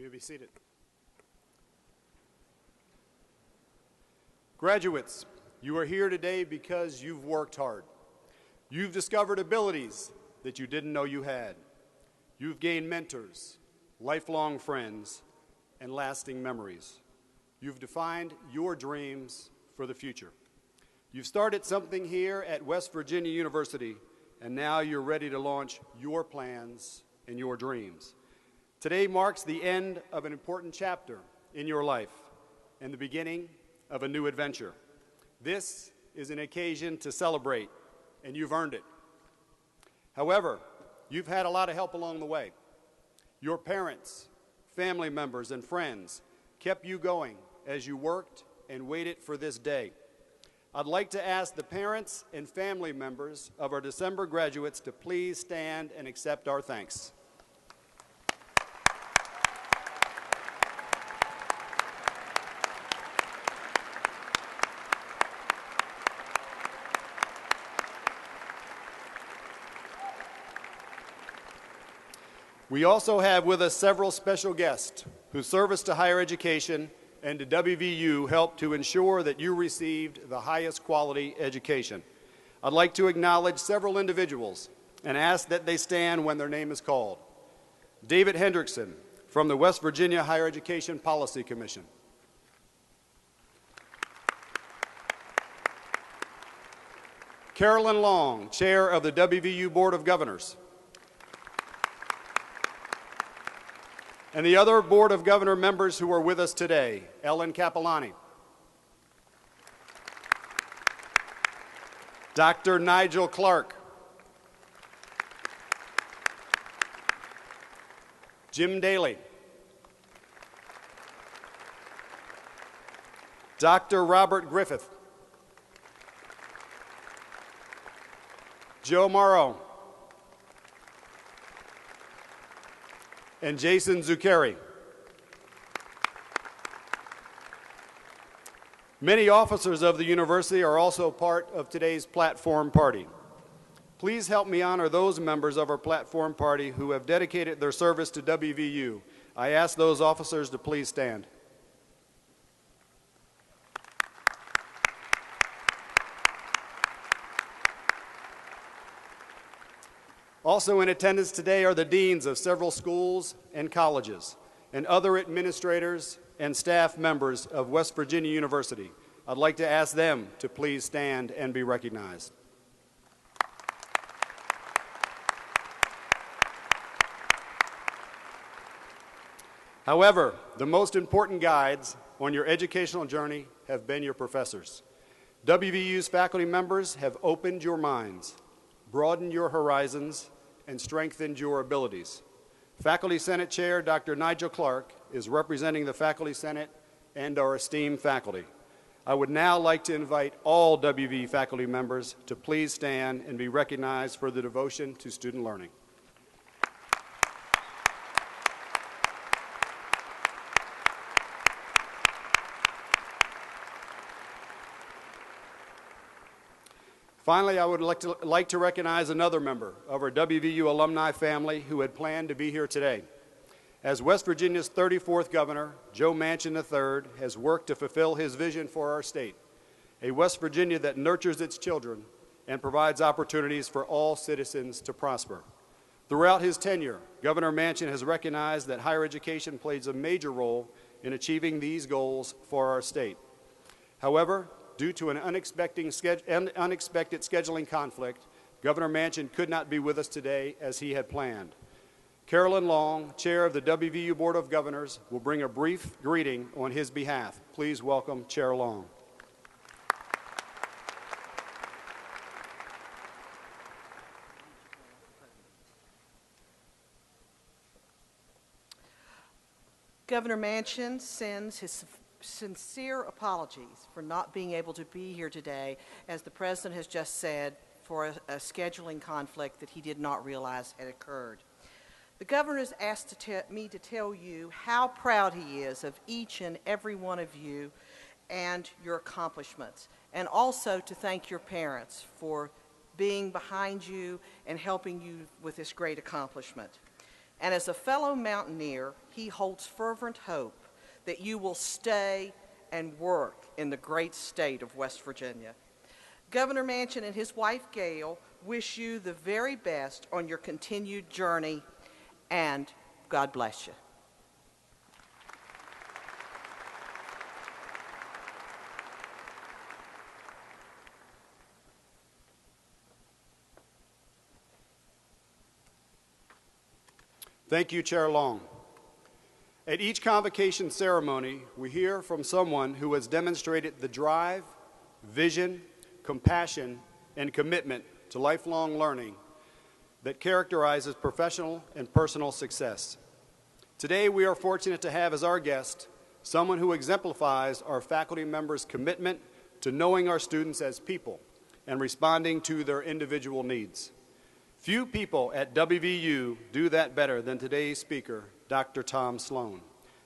You may be seated. Graduates, you are here today because you've worked hard. You've discovered abilities that you didn't know you had. You've gained mentors, lifelong friends, and lasting memories. You've defined your dreams for the future. You've started something here at West Virginia University, and now you're ready to launch your plans and your dreams. Today marks the end of an important chapter in your life and the beginning of a new adventure. This is an occasion to celebrate, and you've earned it. However, you've had a lot of help along the way. Your parents, family members, and friends kept you going as you worked and waited for this day. I'd like to ask the parents and family members of our December graduates to please stand and accept our thanks. We also have with us several special guests whose service to higher education and to WVU helped to ensure that you received the highest quality education. I'd like to acknowledge several individuals and ask that they stand when their name is called. David Hendrickson from the West Virginia Higher Education Policy Commission. Carolyn Long, Chair of the WVU Board of Governors. And the other Board of Governor members who are with us today, Ellen Capilani, Dr. Nigel Clark, Jim Daly, Dr. Robert Griffith, Joe Morrow, and Jason Zuccari. Many officers of the university are also part of today's platform party. Please help me honor those members of our platform party who have dedicated their service to WVU. I ask those officers to please stand. Also in attendance today are the deans of several schools and colleges and other administrators and staff members of West Virginia University. I'd like to ask them to please stand and be recognized. However, the most important guides on your educational journey have been your professors. WVU's faculty members have opened your minds, broadened your horizons, and strengthened your abilities. Faculty Senate Chair Dr. Nigel Clark is representing the Faculty Senate and our esteemed faculty. I would now like to invite all WV faculty members to please stand and be recognized for the devotion to student learning. Finally, I would like to recognize another member of our WVU alumni family who had planned to be here today. As West Virginia's 34th governor, Joe Manchin III has worked to fulfill his vision for our state, a West Virginia that nurtures its children and provides opportunities for all citizens to prosper. Throughout his tenure, Governor Manchin has recognized that higher education plays a major role in achieving these goals for our state. However, due to an unexpected scheduling conflict, Governor Manchin could not be with us today as he had planned. Carolyn Long, Chair of the WVU Board of Governors, will bring a brief greeting on his behalf. Please welcome Chair Long. Governor Manchin sends his sincere apologies for not being able to be here today, as the President has just said, for a scheduling conflict that he did not realize had occurred. The Governor has asked me to tell you how proud he is of each and every one of you and your accomplishments, and also to thank your parents for being behind you and helping you with this great accomplishment. And as a fellow mountaineer, he holds fervent hope that you will stay and work in the great state of West Virginia. Governor Manchin and his wife, Gail, wish you the very best on your continued journey, and God bless you. Thank you, Chair Long. At each convocation ceremony, we hear from someone who has demonstrated the drive, vision, compassion, and commitment to lifelong learning that characterizes professional and personal success. Today, we are fortunate to have as our guest someone who exemplifies our faculty members' commitment to knowing our students as people and responding to their individual needs. Few people at WVU do that better than today's speaker, Dr. Tom Sloan,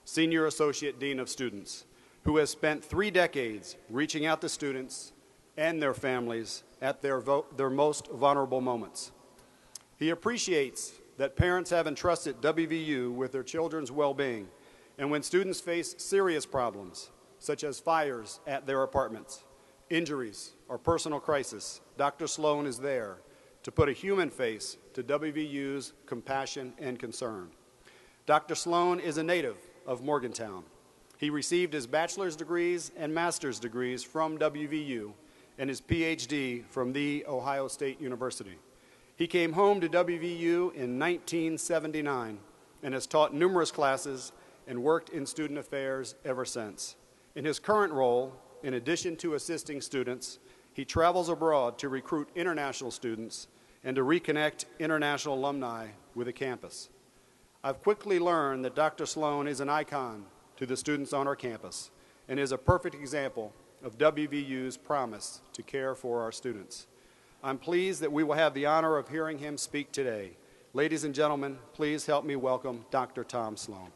Senior Associate Dean of Students, who has spent 3 decades reaching out to students and their families at their most vulnerable moments. He appreciates that parents have entrusted WVU with their children's well-being, and when students face serious problems, such as fires at their apartments, injuries, or personal crisis, Dr. Sloan is there to put a human face to WVU's compassion and concern. Dr. Sloan is a native of Morgantown. He received his bachelor's degrees and master's degrees from WVU and his PhD from The Ohio State University. He came home to WVU in 1979 and has taught numerous classes and worked in student affairs ever since. In his current role, in addition to assisting students, he travels abroad to recruit international students and to reconnect international alumni with a campus. I've quickly learned that Dr. Sloan is an icon to the students on our campus and is a perfect example of WVU's promise to care for our students. I'm pleased that we will have the honor of hearing him speak today. Ladies and gentlemen, please help me welcome Dr. Tom Sloan.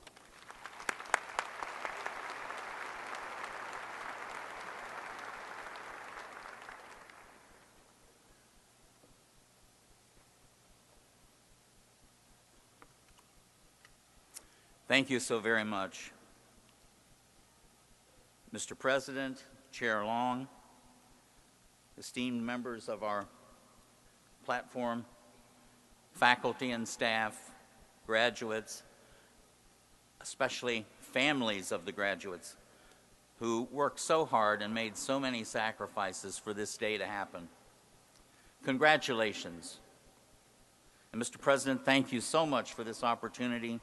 Thank you so very much. Mr. President, Chair Long, esteemed members of our platform, faculty and staff, graduates, especially families of the graduates who worked so hard and made so many sacrifices for this day to happen. Congratulations. And Mr. President, thank you so much for this opportunity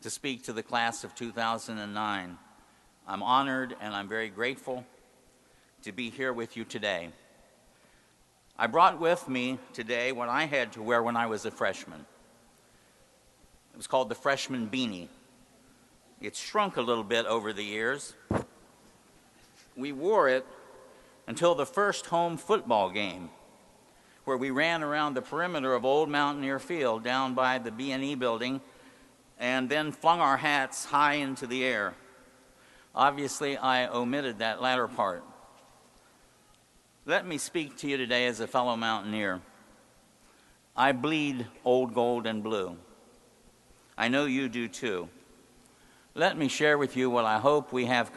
to speak to the class of 2009. I'm honored and I'm very grateful to be here with you today. I brought with me today what I had to wear when I was a freshman. It was called the freshman beanie. It's shrunk a little bit over the years. We wore it until the first home football game, where we ran around the perimeter of Old Mountaineer Field down by the B&E building and then flung our hats high into the air. Obviously, I omitted that latter part. Let me speak to you today as a fellow mountaineer. I bleed old gold and blue. I know you do too. Let me share with you what I hope we have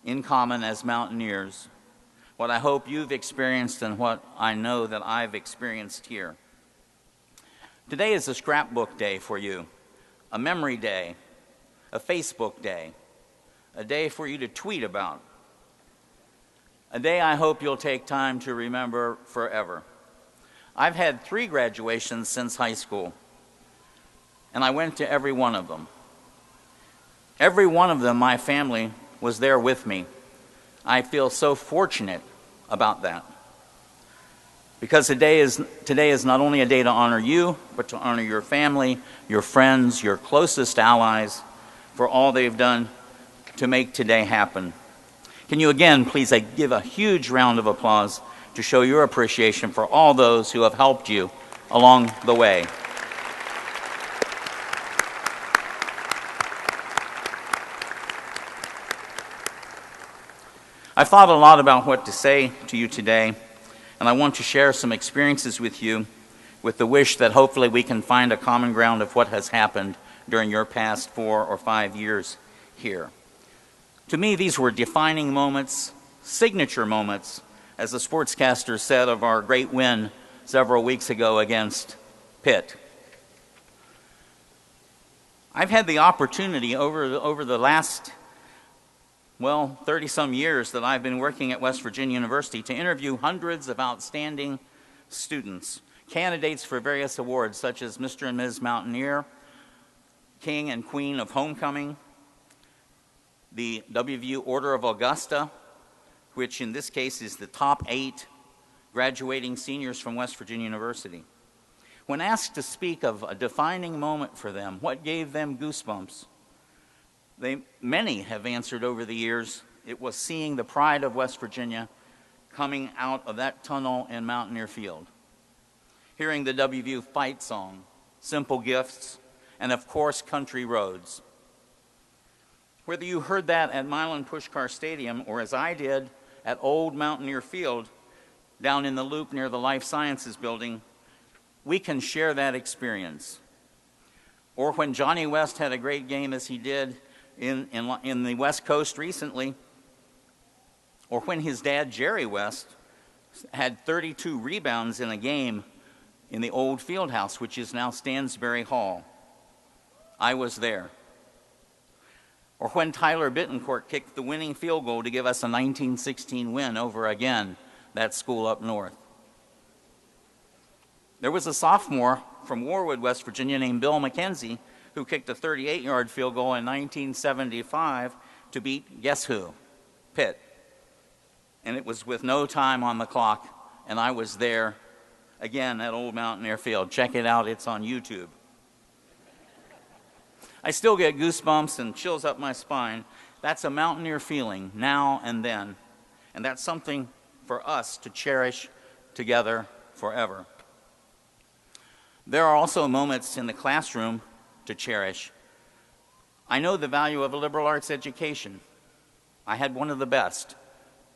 in common as mountaineers, what I hope you've experienced and what I know that I've experienced here. Today is a scrapbook day for you, a memory day, a Facebook day, a day for you to tweet about, a day I hope you'll take time to remember forever. I've had 3 graduations since high school, and I went to every one of them. Every one of them, my family was there with me. I feel so fortunate about that. Because today is not only a day to honor you, but to honor your family, your friends, your closest allies, for all they've done to make today happen. Can you again, please, give a huge round of applause to show your appreciation for all those who have helped you along the way. I thought a lot about what to say to you today, and I want to share some experiences with you with the wish that hopefully we can find a common ground of what has happened during your past 4 or 5 years here. To me, these were defining moments, signature moments, as the sportscaster said of our great win several weeks ago against Pitt. I've had the opportunity over the last, 30-some years that I've been working at West Virginia University to interview hundreds of outstanding students, candidates for various awards such as Mr. and Ms. Mountaineer, King and Queen of Homecoming, the WVU Order of Augusta, which in this case is the top 8 graduating seniors from West Virginia University. When asked to speak of a defining moment for them, what gave them goosebumps, many have answered over the years, it was seeing the pride of West Virginia coming out of that tunnel in Mountaineer Field, hearing the WVU fight song, Simple Gifts, and of course, Country Roads. Whether you heard that at Milan Pushkar Stadium or as I did at Old Mountaineer Field down in the loop near the Life Sciences building, we can share that experience. Or when Johnny West had a great game as he did in the West Coast recently, or when his dad, Jerry West, had 32 rebounds in a game in the old field house, which is now Stansbury Hall. I was there. Or when Tyler Bittencourt kicked the winning field goal to give us a 1916 win over, again, that school up north. There was a sophomore from Warwood, West Virginia, named Bill McKenzie, who kicked a 38-yard field goal in 1975 to beat, guess who? Pitt. And it was with no time on the clock, and I was there, again, at Old Mountaineer Field. Check it out, it's on YouTube. I still get goosebumps and chills up my spine. That's a Mountaineer feeling, now and then. And that's something for us to cherish together forever. There are also moments in the classroom to cherish. I know the value of a liberal arts education. I had one of the best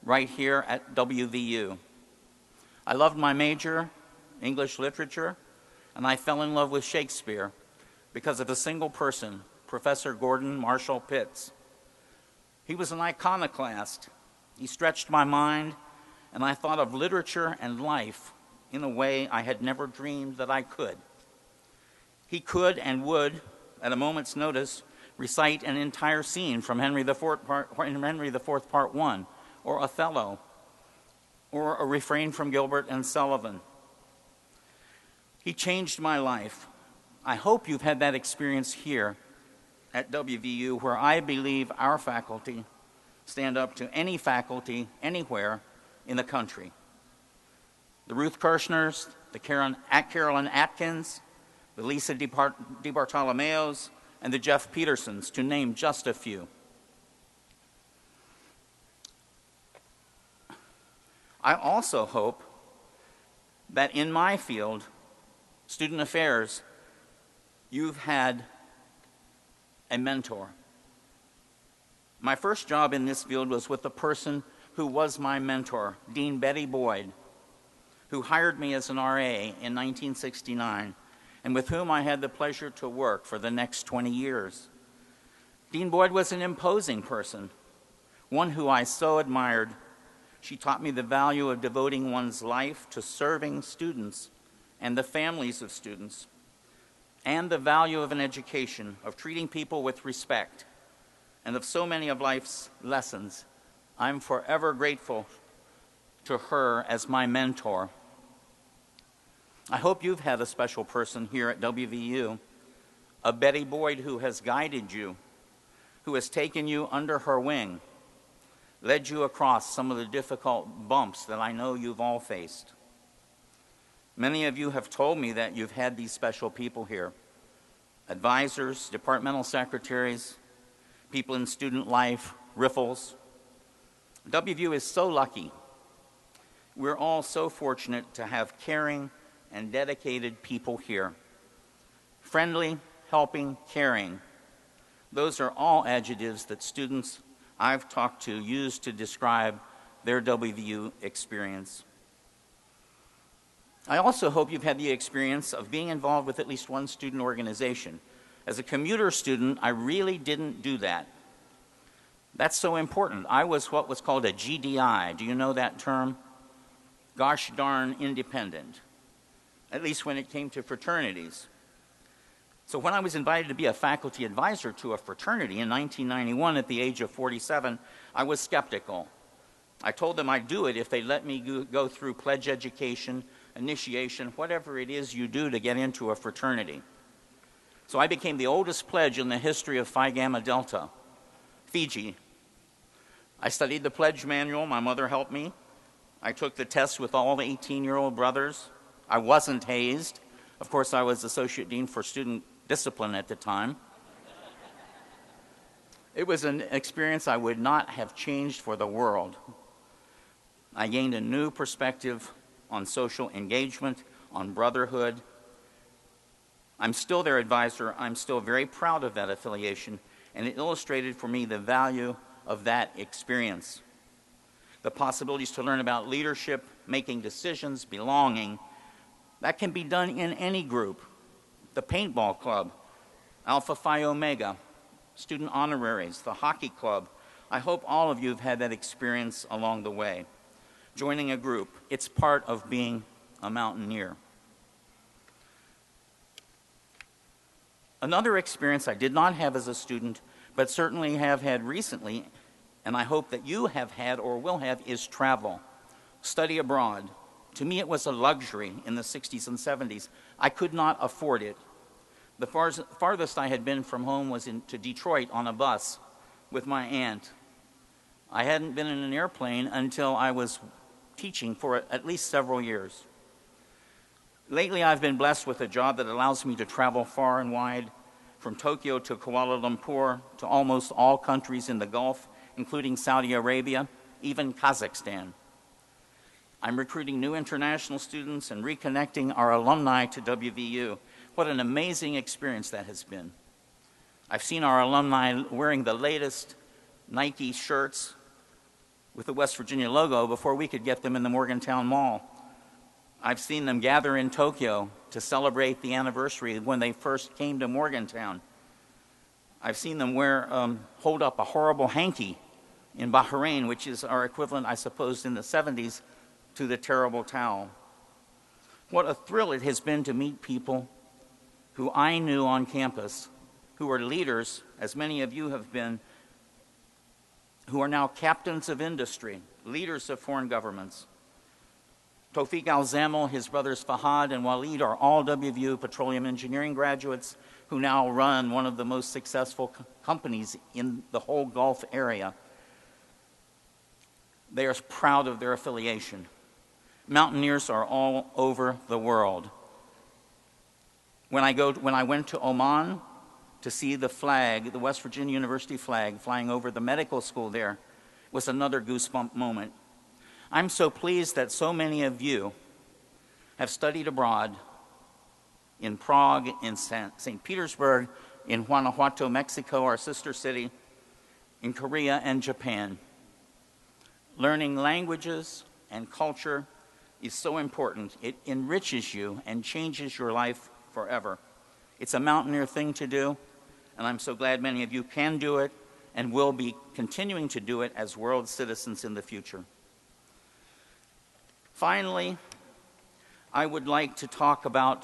right here at WVU. I loved my major, English literature, and I fell in love with Shakespeare because of a single person, Professor Gordon Marshall Pitts. He was an iconoclast. He stretched my mind, and I thought of literature and life in a way I had never dreamed that I could. He could and would, at a moment's notice, recite an entire scene from Henry IV, Part 1, or Othello, or a refrain from Gilbert and Sullivan. He changed my life. I hope you've had that experience here at WVU, where I believe our faculty stand up to any faculty anywhere in the country. The Ruth Kirschners, the Carolyn Atkins, the Lisa DiBartolomeos, and the Jeff Petersons, to name just a few. I also hope that in my field, student affairs, you've had a mentor. My first job in this field was with the person who was my mentor, Dean Betty Boyd, who hired me as an RA in 1969, and with whom I had the pleasure to work for the next 20 years. Dean Boyd was an imposing person, one who I so admired. She taught me the value of devoting one's life to serving students and the families of students, and the value of an education, of treating people with respect, and of so many of life's lessons. I'm forever grateful to her as my mentor. I hope you've had a special person here at WVU, a Betty Boyd who has guided you, who has taken you under her wing, led you across some of the difficult bumps that I know you've all faced. Many of you have told me that you've had these special people here, advisors, departmental secretaries, people in student life, riffles. WVU is so lucky. We're all so fortunate to have caring and dedicated people here. Friendly, helping, caring. Those are all adjectives that students I've talked to use to describe their WVU experience. I also hope you've had the experience of being involved with at least one student organization. As a commuter student, I really didn't do that. That's so important. I was what was called a GDI. Do you know that term? Gosh darn independent, at least when it came to fraternities. So when I was invited to be a faculty advisor to a fraternity in 1991 at the age of 47, I was skeptical. I told them I'd do it if they let me go through pledge education, initiation, whatever it is you do to get into a fraternity. So I became the oldest pledge in the history of Phi Gamma Delta, Fiji. I studied the pledge manual. My mother helped me. I took the test with all the 18-year-old brothers. I wasn't hazed. Of course, I was Associate Dean for Student Discipline at the time. It was an experience I would not have changed for the world. I gained a new perspective on social engagement, on brotherhood. I'm still their advisor. I'm still very proud of that affiliation, and it illustrated for me the value of that experience. The possibilities to learn about leadership, making decisions, belonging, that can be done in any group. The paintball club, Alpha Phi Omega, student honoraries, the hockey club. I hope all of you have had that experience along the way. Joining a group, it's part of being a mountaineer. Another experience I did not have as a student, but certainly have had recently, and I hope that you have had or will have, is travel, study abroad. To me, it was a luxury in the 60s and 70s. I could not afford it. The farthest I had been from home was to Detroit on a bus with my aunt. I hadn't been in an airplane until I was teaching for at least several years. Lately, I've been blessed with a job that allows me to travel far and wide, from Tokyo to Kuala Lumpur to almost all countries in the Gulf, including Saudi Arabia, even Kazakhstan. I'm recruiting new international students and reconnecting our alumni to WVU. What an amazing experience that has been. I've seen our alumni wearing the latest Nike shirts with the West Virginia logo before we could get them in the Morgantown Mall. I've seen them gather in Tokyo to celebrate the anniversary when they first came to Morgantown. I've seen them hold up a horrible hanky in Bahrain, which is our equivalent, I suppose, in the 70s to the terrible towel. What a thrill it has been to meet people who I knew on campus, who are leaders, as many of you have been, who are now captains of industry, leaders of foreign governments. Tawfiq Al-Zamel, his brothers Fahad and Waleed are all WVU petroleum engineering graduates who now run one of the most successful companies in the whole Gulf area. They are proud of their affiliation. Mountaineers are all over the world. When I went to Oman to see the flag, the West Virginia University flag, flying over the medical school there, was another goosebump moment. I'm so pleased that so many of you have studied abroad in Prague, in St. Petersburg, in Guanajuato, Mexico, our sister city, in Korea and Japan. Learning languages and culture is so important. It enriches you and changes your life forever. It's a mountaineer thing to do, and I'm so glad many of you can do it and will be continuing to do it as world citizens in the future. Finally, I would like to talk about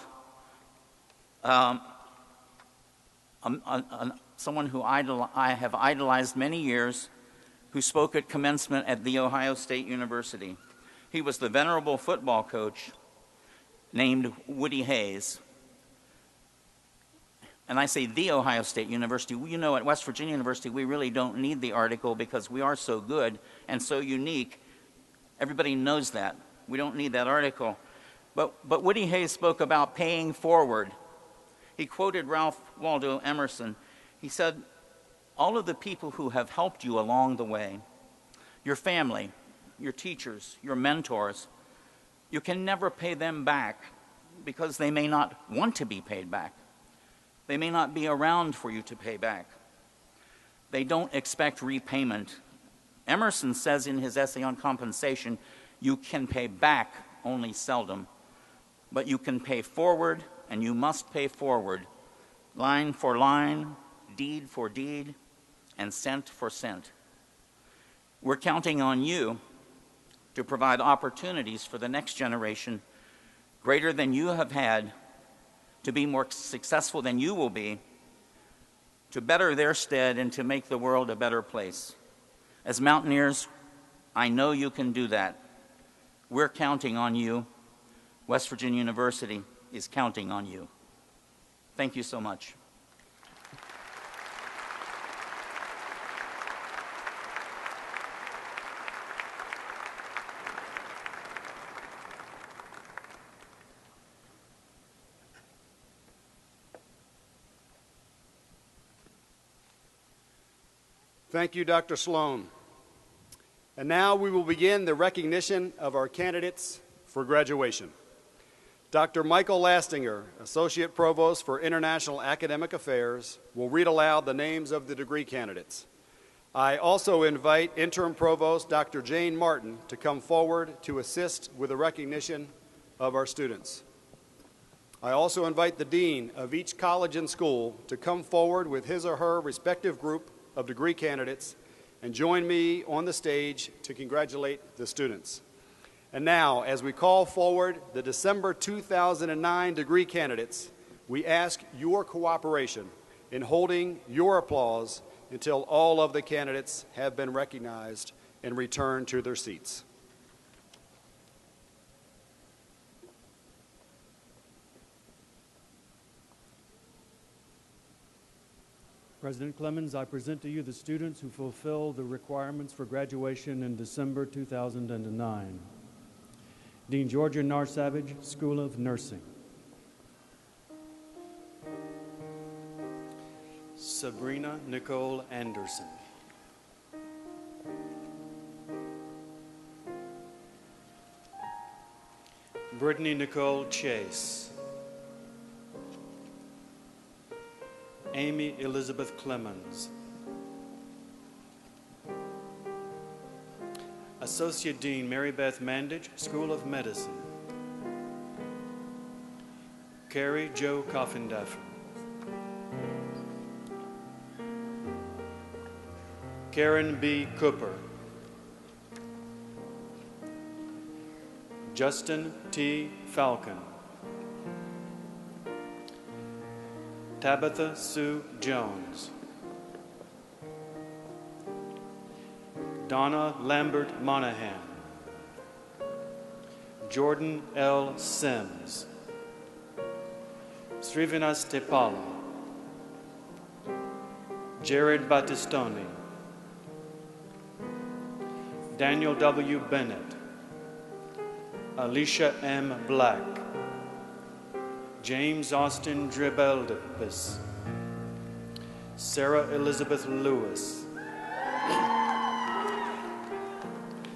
someone who I have idolized many years, who spoke at commencement at The Ohio State University. He was the venerable football coach named Woody Hayes. And I say The Ohio State University. You know, at West Virginia University, we really don't need the article because we are so good and so unique. Everybody knows that. We don't need that article. But Woody Hayes spoke about paying forward. He quoted Ralph Waldo Emerson. He said, all of the people who have helped you along the way, your family, your teachers, your mentors, you can never pay them back because they may not want to be paid back. They may not be around for you to pay back. They don't expect repayment. Emerson says in his essay on compensation, you can pay back only seldom. but you can pay forward, and you must pay forward, line for line, deed for deed, and cent for cent. We're counting on you to provide opportunities for the next generation greater than you have had, to be more successful than you will be, to better their stead and to make the world a better place. As Mountaineers, I know you can do that. We're counting on you. West Virginia University is counting on you. Thank you so much. Thank you, Dr. Sloan. And now we will begin the recognition of our candidates for graduation. Dr. Michael Lastinger, Associate Provost for International Academic Affairs, will read aloud the names of the degree candidates. I also invite Interim Provost Dr. Jane Martin to come forward to assist with the recognition of our students. I also invite the Dean of each college and school to come forward with his or her respective group of degree candidates and join me on the stage to congratulate the students. And now, as we call forward the December 2009 degree candidates, we ask your cooperation in holding your applause until all of the candidates have been recognized and returned to their seats. President Clemens, I present to you the students who fulfill the requirements for graduation in December 2009. Dean Georgia Narsavage, School of Nursing. Sabrina Nicole Anderson. Brittany Nicole Chase. Amy Elizabeth Clemens. Associate Dean Mary Beth Mandich, School of Medicine. Carrie Jo Coffindaffer. Karen B. Cooper. Justin T. Falcon. Tabitha Sue Jones. Donna Lambert Monahan. Jordan L. Sims. Srivinas Tepala. Jared Battistoni. Daniel W. Bennett. Alicia M. Black. James Austin Dribeldis. Sarah Elizabeth Lewis.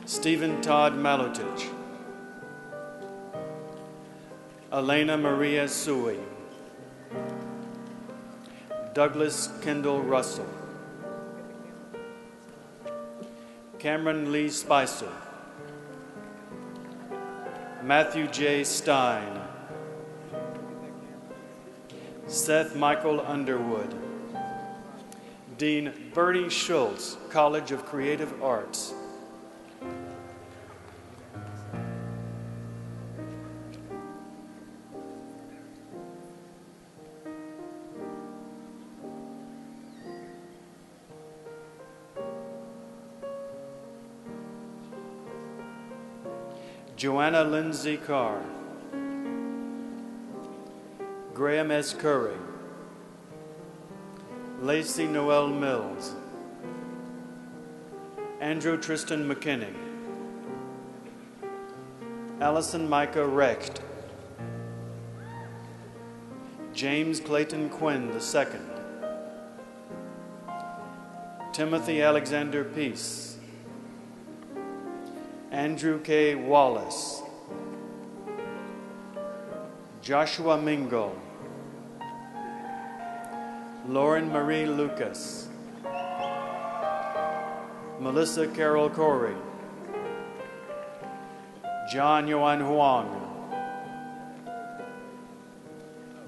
Stephen Todd Malotich. Elena Maria Sui. Douglas Kendall Russell. Cameron Lee Spicer. Matthew J. Stein. Seth Michael Underwood. Dean Bertie Schultz, College of Creative Arts. Joanna Lindsay Carr. Graham S. Curry. Lacey Noel Mills. Andrew Tristan McKinney. Allison Micah Recht. James Clayton Quinn II. Timothy Alexander Peace. Andrew K. Wallace. Joshua Mingle. Lauren Marie Lucas. Melissa Carol Corey. John Yuan Huang.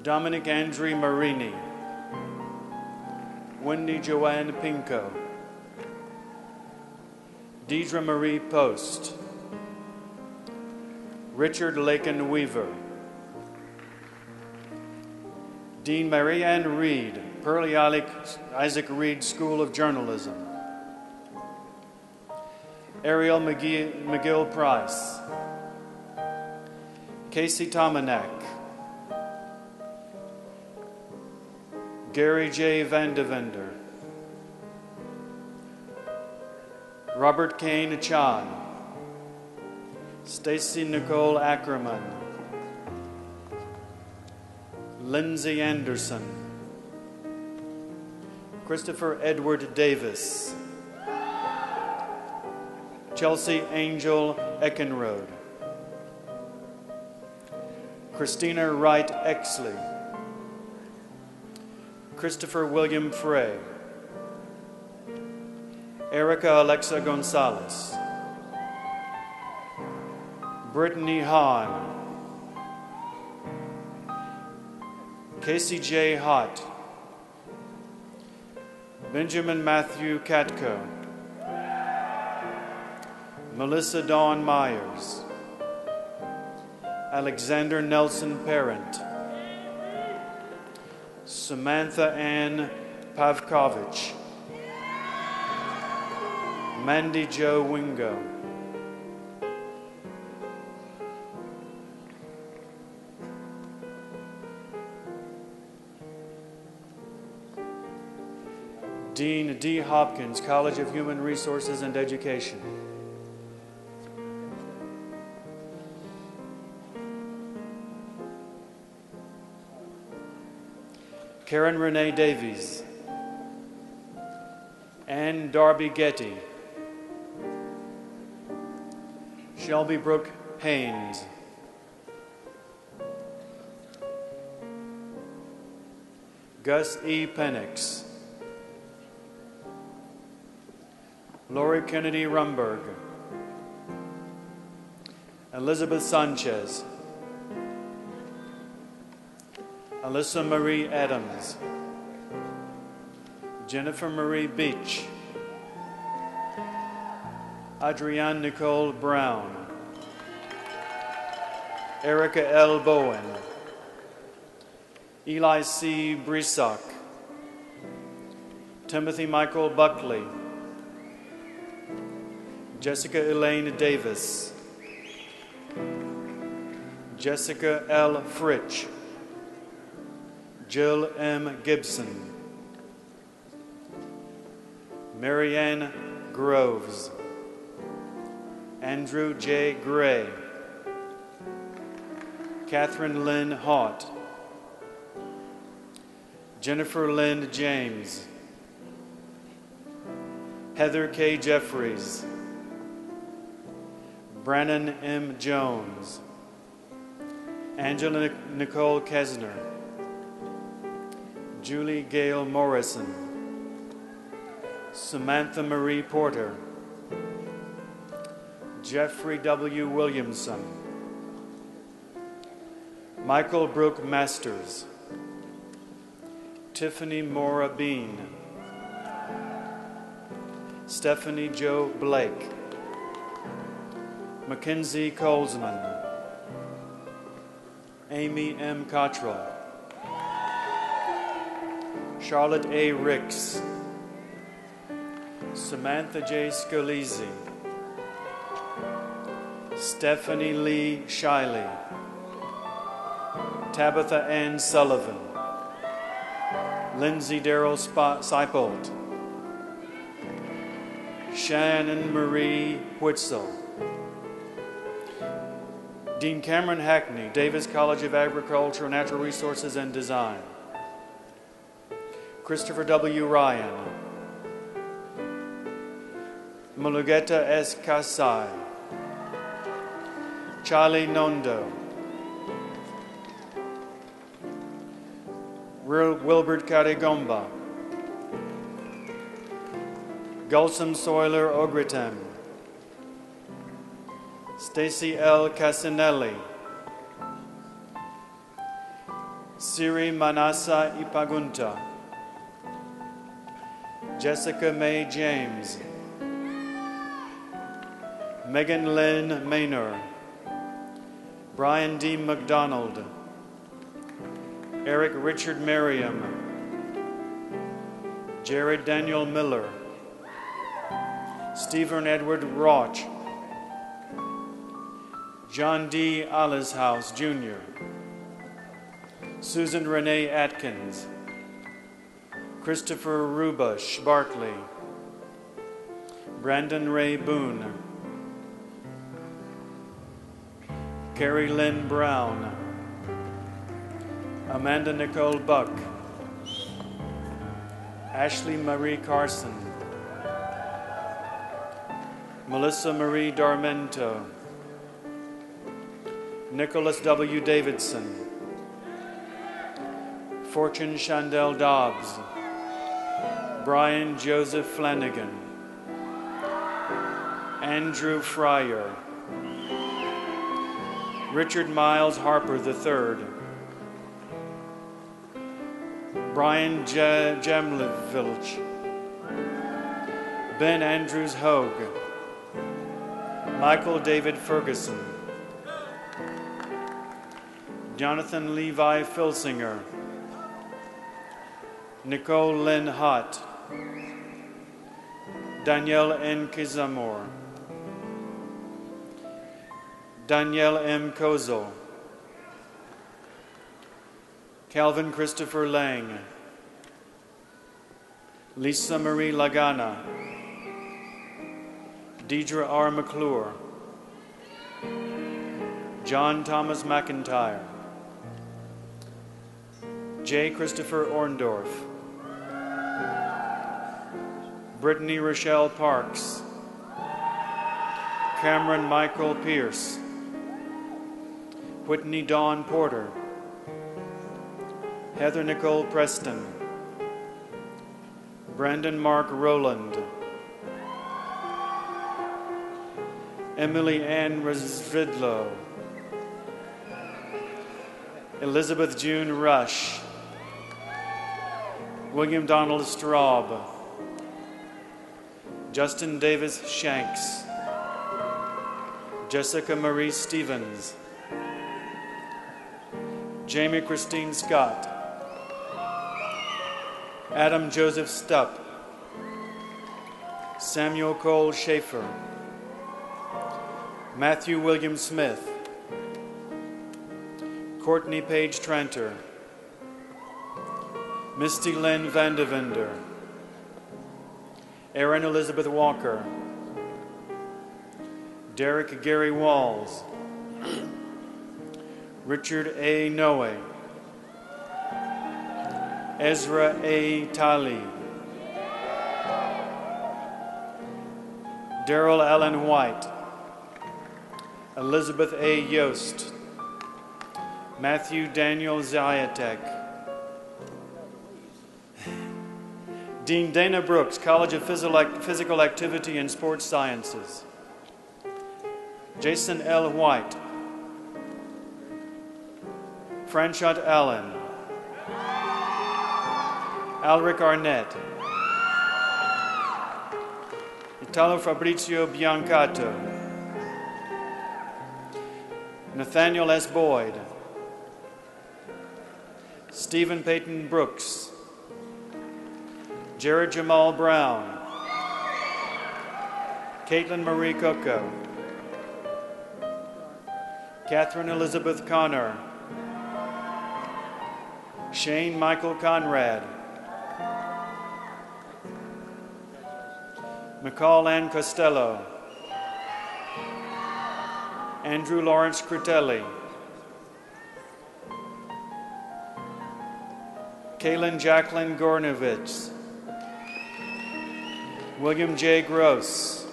Dominic Andre Marini, Wendy Joanne Pinko, Deidre Marie Post, Richard Lakin Weaver, Dean Mary Ann Reed, Pearlie Isaac Reed School of Journalism, Ariel McGill Price, Casey Tomanek, Gary J. Vandevender, Robert Kane Chan, Stacy Nicole Ackerman, Lindsay Anderson, Christopher Edward Davis, Chelsea Angel Eckenrode, Christina Wright Exley, Christopher William Frey, Erica Alexa Gonzalez, Brittany Hahn, Casey J. Hott, Benjamin Matthew Katko, Melissa Dawn Myers, Alexander Nelson Parent, Samantha Ann Pavkovich, Mandy Jo Wingo, Dean D. Hopkins, College of Human Resources and Education, Karen Renee Davies, Ann Darby Getty, Shelby Brooke Haynes, Gus E. Penix, Lori Kennedy Rumberg, Elizabeth Sanchez, Alyssa Marie Adams, Jennifer Marie Beach, Adrienne Nicole Brown, Erica L. Bowen, Eli C. Brisock, Timothy Michael Buckley, Jessica Elaine Davis, Jessica L. Fritch, Jill M. Gibson, Marianne Groves, Andrew J. Gray, Catherine Lynn Haught, Jennifer Lynn James, Heather K. Jeffries, Brannon M. Jones, Angela Nicole Kesner, Julie Gail Morrison, Samantha Marie Porter, Jeffrey W. Williamson, Michael Brooke Masters, Tiffany Mora Bean, Stephanie Jo Blake, Mackenzie Colesman, Amy M. Cottrell, Charlotte A. Ricks, Samantha J. Scalise, Stephanie Lee Shiley, Tabitha Ann Sullivan, Lindsay Darrell Seipold, Shannon Marie Whitzel, Dean Cameron Hackney, Davis College of Agriculture, Natural Resources and Design, Christopher W. Ryan, Mulugeta S. Kasai, Charlie Nondo, Wilbert Karigomba, Gulsum Soiler Ogritem, Stacy L. Casinelli, Siri Manasa Ipagunta, Jessica Mae James, Megan Lynn Maynor, Brian D. McDonald, Eric Richard Merriam, Jared Daniel Miller, Stephen Edward Roch, John D. Alleshouse Jr., Susan Renee Atkins, Christopher Rubush Bartley, Brandon Ray Boone, Carrie Lynn Brown, Amanda Nicole Buck, Ashley Marie Carson, Melissa Marie Darmento, Nicholas W. Davidson, Fortune Chandel Dobbs, Brian Joseph Flanagan, Andrew Fryer, Richard Miles Harper III, Brian Jamlevich, Ben Andrews Hogue, Michael David Ferguson, Jonathan Levi Filsinger, Nicole Lynn Hott, Danielle N. Kizamor, Danielle M. Kozel, Calvin Christopher Lang, Lisa Marie Lagana, Deidre R. McClure, John Thomas McIntyre, J. Christopher Orndorff, Brittany Rochelle Parks, Cameron Michael Pierce, Whitney Dawn Porter, Heather Nicole Preston, Brandon Mark Rowland, Emily Ann Razvidlo, Elizabeth June Rush, William Donald Straub, Justin Davis Shanks, Jessica Marie Stevens, Jamie Christine Scott, Adam Joseph Stupp, Samuel Cole Schaefer, Matthew William Smith, Courtney Page Tranter, Misty Lynn Vandevender, Erin Elizabeth Walker, Derek Gary Walls, Richard A. Noe, Ezra A. Tali, Daryl Allen White, Elizabeth A. Yost, Matthew Daniel Zayatek, Dean Dana Brooks, College of Physical Activity and Sports Sciences, Jason L. White, Franchot Allen, Alric Arnett, Italo Fabrizio Biancato, Nathaniel S. Boyd, Stephen Peyton Brooks, Jared Jamal Brown, Caitlin Marie Coco, Catherine Elizabeth Connor, Shane Michael Conrad, McCall Ann Costello, Andrew Lawrence Critelli, Kaylin Jacqueline Gornovitz, William J. Gross,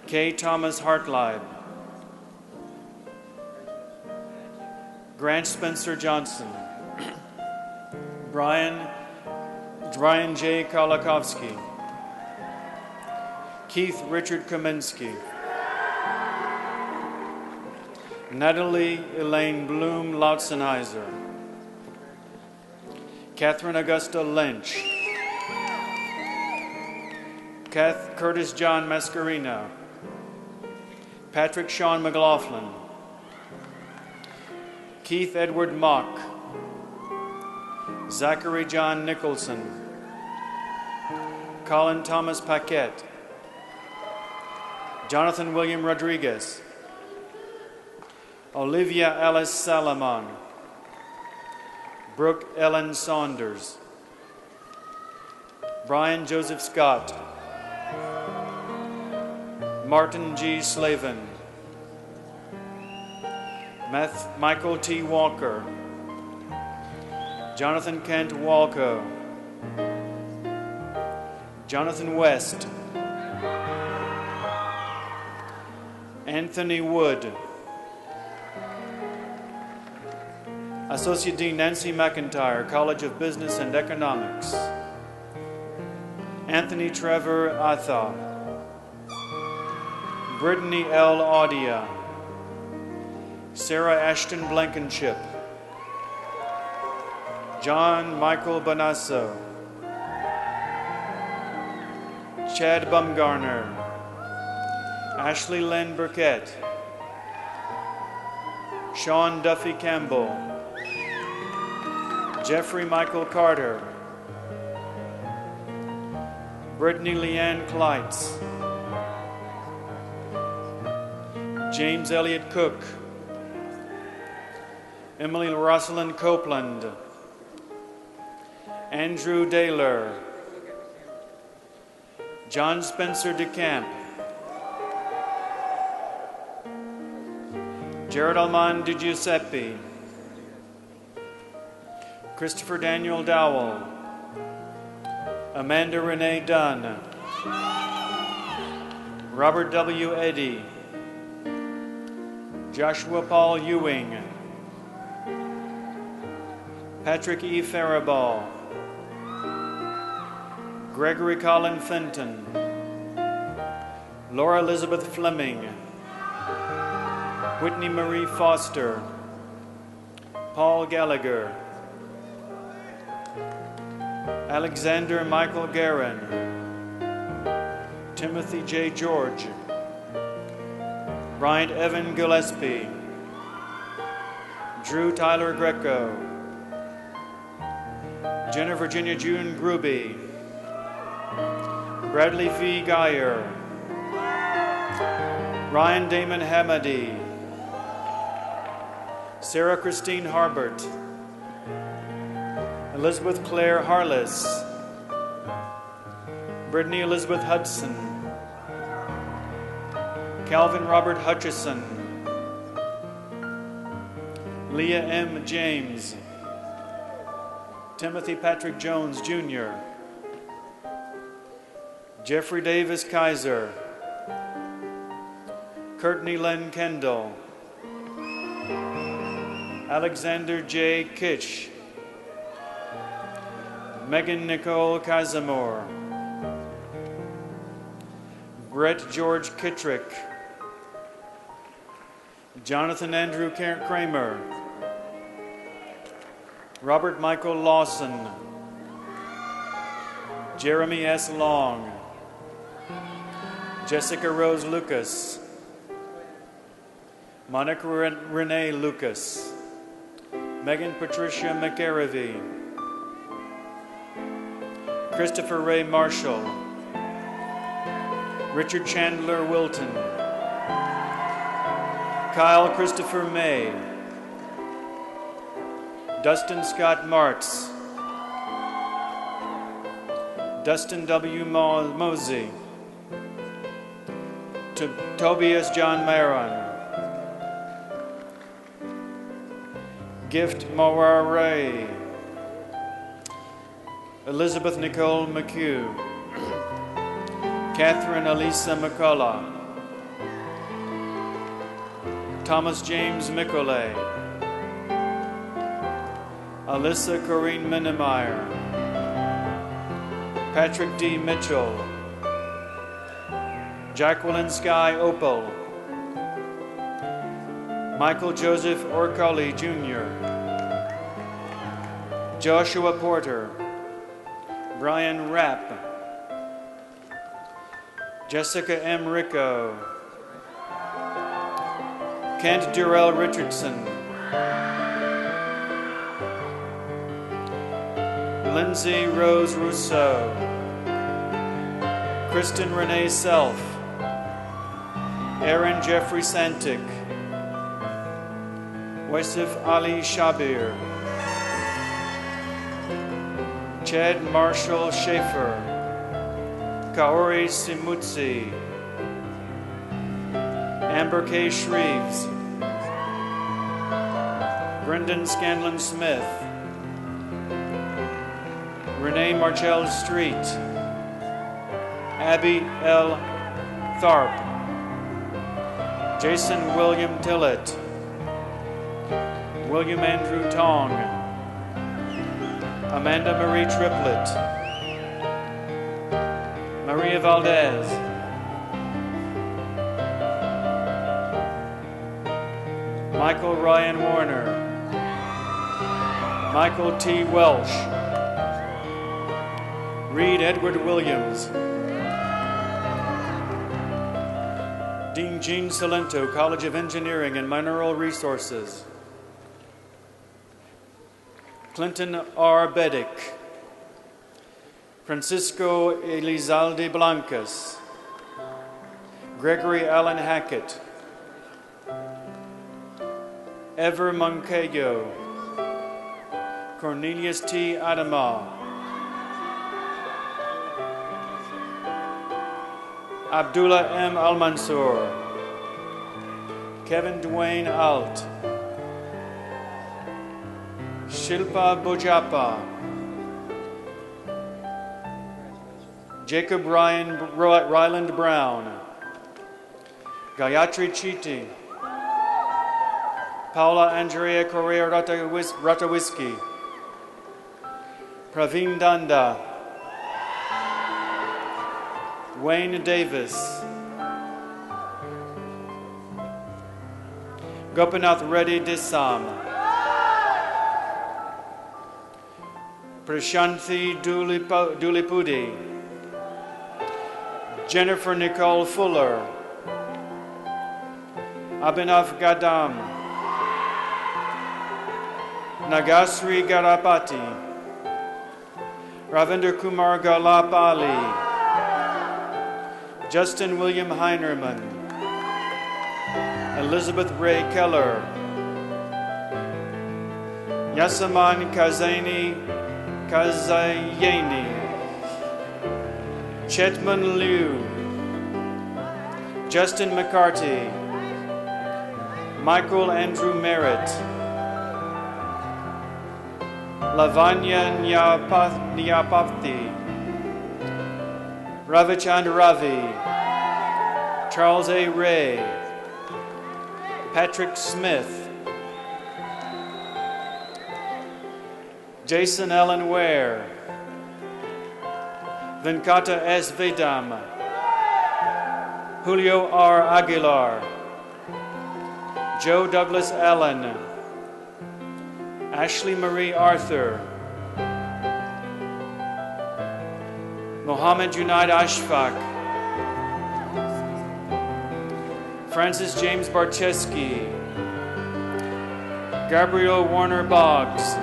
K. Thomas Hartleib, Grant Spencer Johnson, Brian J. Kolakowski, Keith Richard Kaminsky, Natalie Elaine Bloom Lautzenheiser, Catherine Augusta Lynch, Curtis John Mascarino, Patrick Sean McLaughlin, Keith Edward Mock, Zachary John Nicholson, Colin Thomas Paquette, Jonathan William Rodriguez, Olivia Alice Salomon, Brooke Ellen Saunders, Brian Joseph Scott, Martin G. Slavin, Michael T. Walker, Jonathan Kent Walco, Jonathan West, Anthony Wood, Associate Dean Nancy McIntyre, College of Business and Economics, Anthony Trevor Atha, Brittany L. Audia, Sarah Ashton Blankenship, John Michael Bonasso, Chad Bumgarner, Ashley Lynn Burkett, Sean Duffy Campbell, Jeffrey Michael Carter, Brittany Leanne Kleitz, James Elliott Cook, Emily Rosalind Copeland, Andrew Daler, John Spencer DeCamp, Jared Alman Di Giuseppe, Christopher Daniel Dowell, Amanda Renee Dunn, Robert W. Eddy, Joshua Paul Ewing, Patrick E. Faraball, Gregory Colin Fenton, Laura Elizabeth Fleming, Whitney Marie Foster, Paul Gallagher, Alexander Michael Guerin, Timothy J. George, Bryant Evan Gillespie, Drew Tyler Greco, Jenna Virginia June Gruby, Bradley V. Geyer, Ryan Damon Hamady, Sarah Christine Harbert, Elizabeth Claire Harless, Brittany Elizabeth Hudson, Calvin Robert Hutchison, Leah M. James, Timothy Patrick Jones Jr., Jeffrey Davis Kaiser, Courtney Len Kendall, Alexander J. Kitsch, Megan Nicole Kazamore, Brett George Kittrick, Jonathan Andrew Kramer, Robert Michael Lawson, Jeremy S. Long, Jessica Rose Lucas, Monica Renee Lucas, Megan Patricia McArevy, Christopher Ray Marshall, Richard Chandler Wilton, Kyle Christopher May, Dustin Scott Martz, Dustin W. Mosey, Tobias John Maron, Gift Moray, Elizabeth Nicole McHugh, Catherine Elisa McCullough, Thomas James Micolay, Alyssa Corrine Minemeyer, Patrick D. Mitchell, Jacqueline Sky Opal, Michael Joseph Orcali Jr., Joshua Porter, Brian Rapp, Jessica M. Rico, Kent Durrell Richardson, Lindsay Rose Rousseau, Kristen Renee Self, Aaron Jeffrey Santic, Wasif Ali Shabir, Chad Marshall Schaefer, Kaori Simutsi, Amber K. Shreves, Brendan Scanlon Smith, Renee Marchell Street, Abby L. Tharp, Jason William Tillett, William Andrew Tong, Amanda Marie Triplett, Maria Valdez, Michael Ryan Warner, Michael T. Welsh, Reed Edward Williams, Dean Gene Salento, College of Engineering and Mineral Resources, Clinton R. Bedick, Francisco Elizalde Blancas, Gregory Allen Hackett, Ever Moncayo, Cornelius T. Adama, Abdullah M. Al-Mansour, Kevin Dwayne Alt, Shilpa Bojapa, Jacob Ryan Ryland Brown, Gayatri Chiti, Paula Andrea Correa Ratawiski, Praveen Danda, Wayne Davis, Gopinath Reddy Dissam, Prashanthi Dulipudi, Jennifer Nicole Fuller, Abhinav Gadam, Nagasri Garapati, Ravinder Kumar Galapali, Justin William Heinerman, Elizabeth Ray Keller, Yasaman Kazayeni, Chetman Liu, Justin McCarty, Michael Andrew Merritt, Lavanya Nyapapthi, Ravichand Ravi, Charles A. Ray, Patrick Smith, Jason Allen Ware, Venkata S. Vedam, Julio R. Aguilar, Joe Douglas Allen, Ashley Marie Arthur, Mohammed Junaid Ashfaq, Francis James Barcheski, Gabriel Warner Boggs,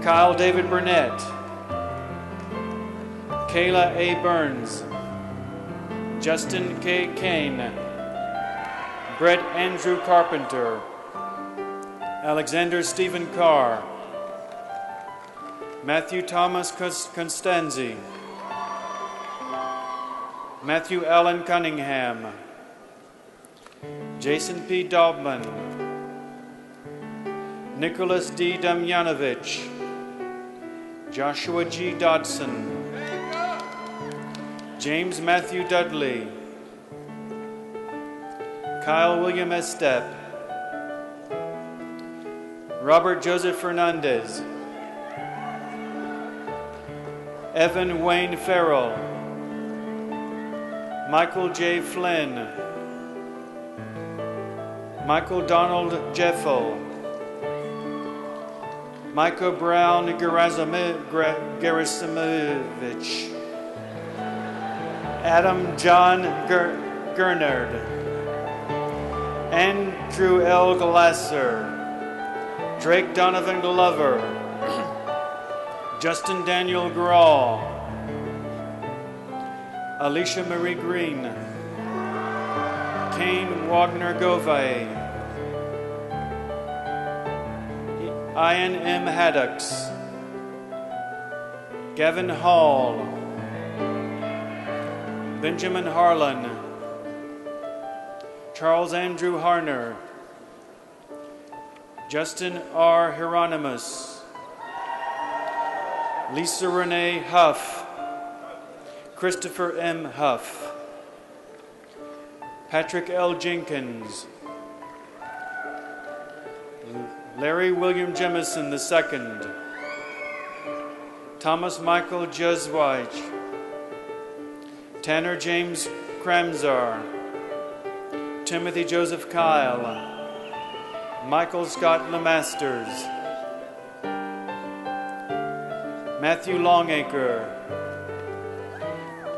Kyle David Burnett, Kayla A. Burns, Justin K. Kane, Brett Andrew Carpenter, Alexander Stephen Carr, Matthew Thomas Constanzi, Matthew Allen Cunningham, Jason P. Daubman, Nicholas D. Damjanovich, Joshua G. Dodson, James Matthew Dudley, Kyle William Estep, Robert Joseph Fernandez, Evan Wayne Farrell, Michael J. Flynn, Michael Donald Jeffel, Michael Brown Gerasimovich, Adam John Gernard, Andrew L. Glasser, Drake Donovan Glover, Justin Daniel Graw, Alicia Marie Green, Kane Wagner Govey, Ian M. Haddocks, Gavin Hall, Benjamin Harlan, Charles Andrew Harner, Justin R. Hieronymus, Lisa Renee Huff, Christopher M. Huff, Patrick L. Jenkins, Larry William Jemison II, Thomas Michael Juswich, Tanner James Kramzar, Timothy Joseph Kyle, Michael Scott Lemasters, Matthew Longacre,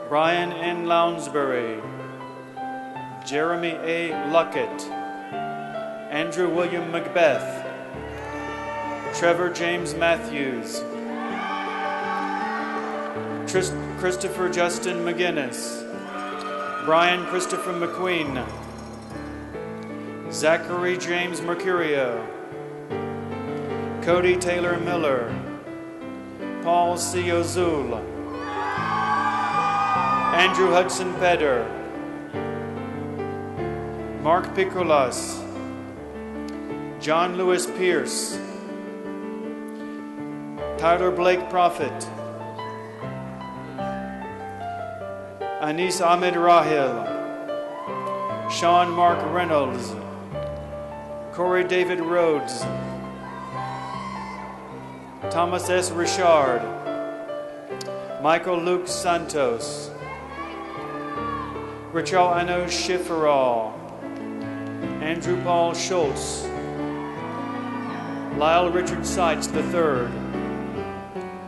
Brian N. Lounsbury, Jeremy A. Luckett, Andrew William Macbeth, Trevor James Matthews, Christopher Justin McGinnis, Brian Christopher McQueen, Zachary James Mercurio, Cody Taylor Miller, Paul C. Ozul, Andrew Hudson Pedder, Mark Picolas, John Lewis Pierce, Tyler Blake Prophet, Anis Ahmed Rahil, Sean Mark Reynolds, Corey David Rhodes, Thomas S. Richard, Michael Luke Santos, Richard Ano Schifferall, Andrew Paul Schultz, Lyle Richard Seitz III,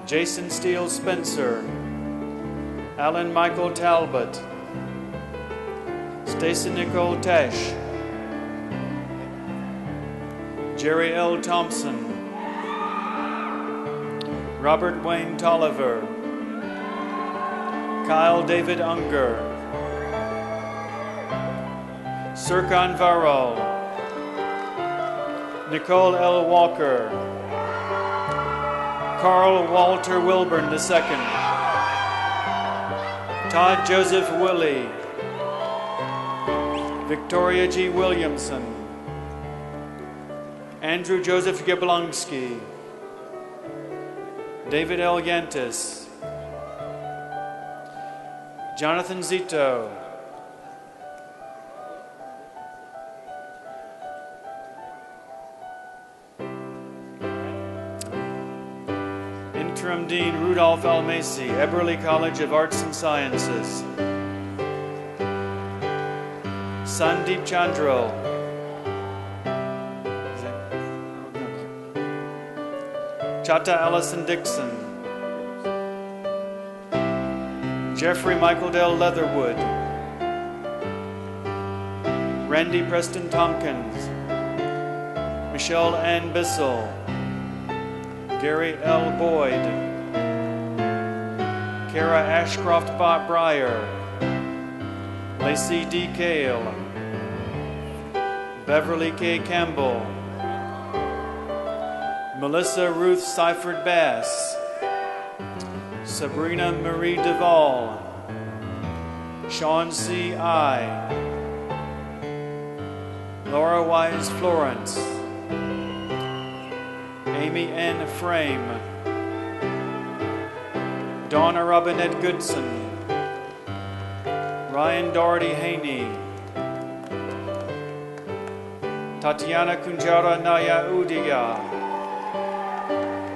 Jason Steele Spencer, Alan Michael Talbot, Stacy Nicole Tesh, Jerry L. Thompson, Robert Wayne Tolliver, Kyle David Unger, Serkan Varol, Nicole L. Walker, Carl Walter Wilburn II, Todd Joseph Willie, Victoria G. Williamson, Andrew Joseph Jablonski, David L. Yantis, Jonathan Zito, Interim Dean Rudolph Almasi, Eberly College of Arts and Sciences, Sandeep Chandral, Chata Allison Dixon, Jeffrey Michael Dell Leatherwood, Randy Preston Tompkins, Michelle Ann Bissell, Gary L. Boyd, Kara Ashcroft Breyer, Lacey D. Kale, Beverly K. Campbell, Melissa Ruth Seifert Bass, Sabrina Marie Duvall, Sean C. I, Laura Wise Florence, Amy N. Frame, Donna Robinette Goodson, Ryan Doherty Haney, Tatiana Kunjara Naya Udiya,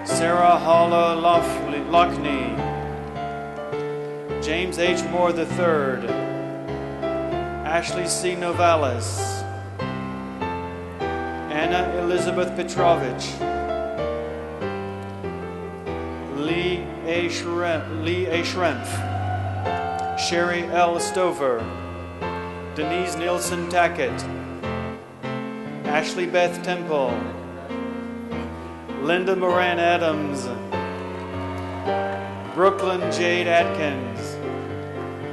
Sarah Halla Lockney, James H. Moore III, Ashley C. Novalis, Anna Elizabeth Petrovich, Lee A. Schrempf, Sherry L. Stover, Denise Nielsen Tackett, Ashley Beth Temple, Linda Moran Adams, Brooklyn Jade Atkins,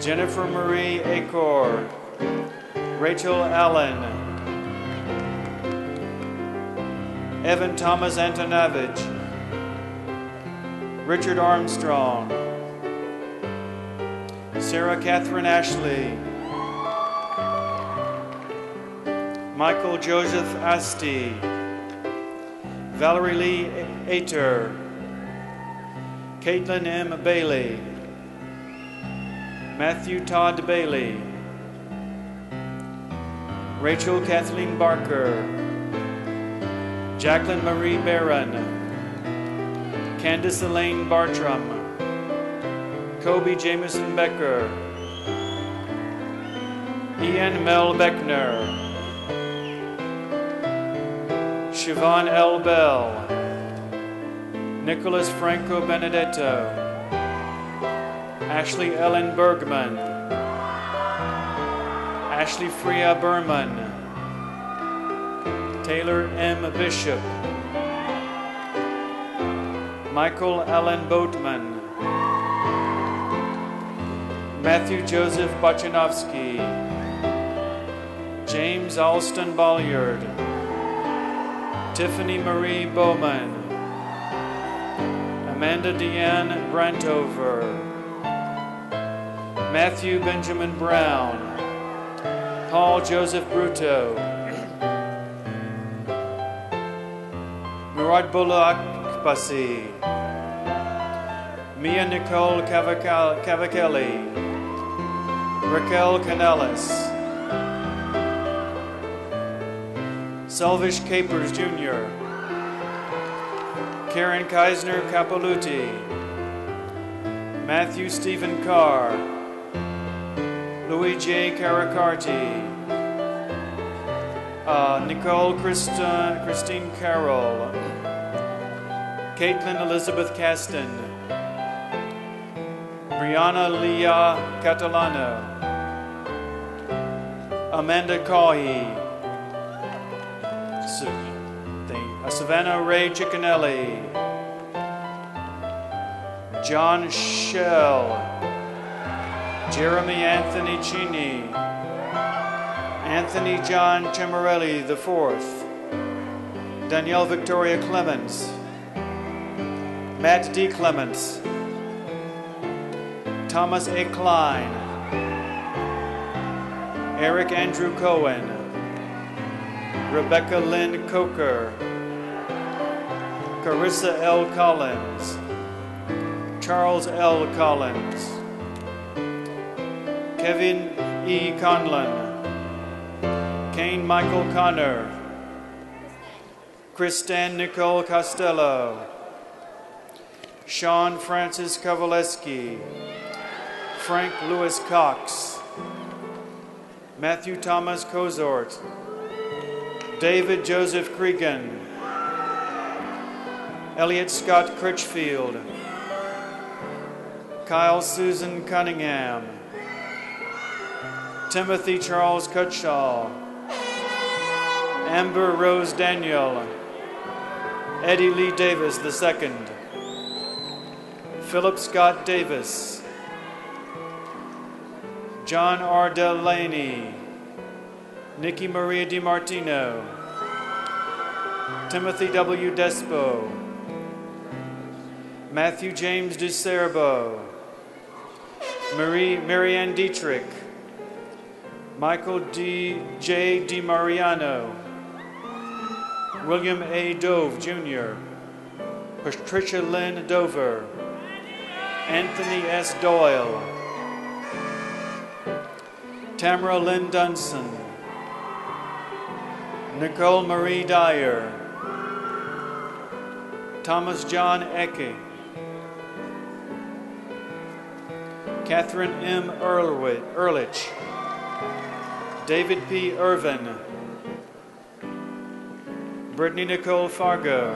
Jennifer Marie Acor, Rachel Allen, Evan Thomas Antonovich, Richard Armstrong, Sarah Catherine Ashley, Michael Joseph Asti, Valerie Lee Ater, Caitlin M. Bailey, Matthew Todd Bailey, Rachel Kathleen Barker, Jacqueline Marie Barron, Candace Elaine Bartram, Kobe Jameson Becker, Ian Mel Beckner, Siobhan L. Bell, Nicholas Franco Benedetto, Ashley Ellen Bergman, Ashley Freya Berman, Taylor M. Bishop, Michael Allen Boatman, Matthew Joseph Bachanovsky, James Alston Bolliard, Tiffany Marie Bowman, Amanda Deanne Brantover, Matthew Benjamin Brown, Paul Joseph Bruto, Murad Bolakbasi, Mia Nicole Cavacelli, Raquel Canellis, Selvish Capers Jr., Karen Keisner Capoluti, Matthew Stephen Carr, Louis J. Caracarti, Nicole Christine Carroll, Caitlin Elizabeth Caston, Brianna Leah Catalano, Amanda Cahy, Savannah Ray Ciccanelli, John Shell, Jeremy Anthony Cheney, Anthony John Cimarelli IV, Danielle Victoria Clements, Matt D. Clements, Thomas A. Klein, Eric Andrew Cohen, Rebecca Lynn Coker, Carissa L. Collins, Charles L. Collins, Kevin E. Conlon, Kane Michael Connor, Kristan Nicole Costello, Sean Francis Kovaleski, Frank Lewis Cox, Matthew Thomas Cozort, David Joseph Cregan, Elliot Scott Critchfield, Kyle Susan Cunningham, Timothy Charles Cutshaw, Amber Rose Daniel, Eddie Lee Davis II, Philip Scott Davis, John R. Delaney, Nikki Maria DiMartino, Timothy W. Despo, Matthew James DeCerbo, Marianne Dietrich, Michael J. DiMariano, William A. Dove Jr., Patricia Lynn Dover, Anthony S. Doyle, Tamara Lynn Dunson, Nicole Marie Dyer, Thomas John Ecke, Catherine M. Ehrlich, David P. Irvin, Brittany Nicole Fargo,